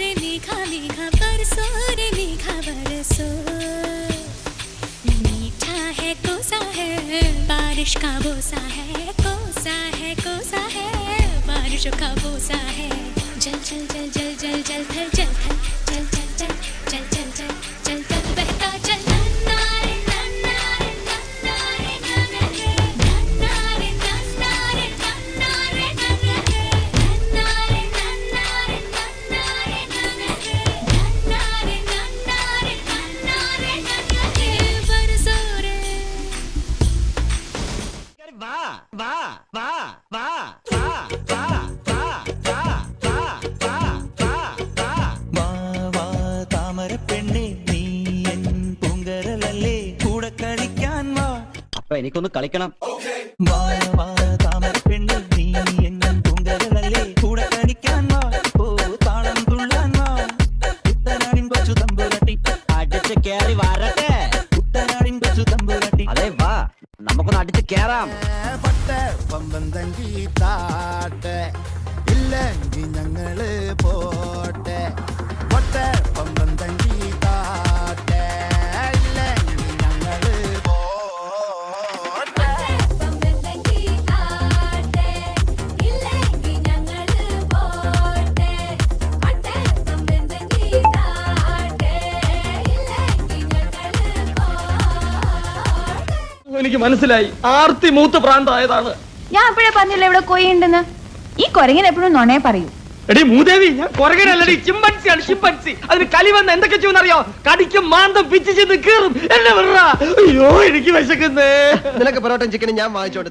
रे मीठा मीठा बरसो रे मीठा बरसो मीठा है कोसा है बारिश का बोसा है कोसा है कोसा है बारिश का बोसा है जल जल जल जल जल जल थल जल थल चल चल चल चल चल चल चल चल बहता चल അപ്പൊ എനിക്കൊന്ന് കളിക്കണം. അടിച്ച് കേറി വരട്ടെ. അതെ വാ, നമുക്കൊന്ന് അടിച്ച് കേറാം. ഇല്ലെങ്കിൽ ഞങ്ങള് പോട്ടെ പൊട്ടെ പമ്പം തങ്കി താട്ടെ ഇല്ലെങ്കിൽ ഞങ്ങള് പോട്ടെ പമ്പം തങ്കി താട്ടെ ഇല്ലെങ്കിൽ ഞങ്ങള് പോട്ടെ പൊട്ടെ പമ്പം തങ്കി താട്ടെ ഇല്ലെങ്കിൽ ഞങ്ങള് പോട്ടെ. എനിക്ക് മനസ്സിലായി, ആർത്തി മൂത്ത് പ്രാന്തായതാണ്. ഞാൻ അപ്പോഴേ പറഞ്ഞില്ല ഇവിടെ കൊയ്യുണ്ടെന്ന്. ഈ കൊരങ്ങൻ എപ്പോഴും നുണയെ പറയൂ. എടി മൂദേവി, ഞാൻ കൊരങ്ങനല്ലടി, ചിമ്പൻസിയാണ് ചിമ്പൻസി. അതിന് കലി വന്ന് എന്തൊക്കെ ചെയ്യുന്നറിയോ? കടിക്കും മാന്തം പിച്ച് ചെയ്ത് കീറും. എന്നെ വിടറാ. അയ്യോ എനിക്ക് വിശക്കുന്നേ. നിനക്ക് പൊറോട്ടയും ചിക്കനും ഞാൻ വാങ്ങിച്ചോട്ടെ.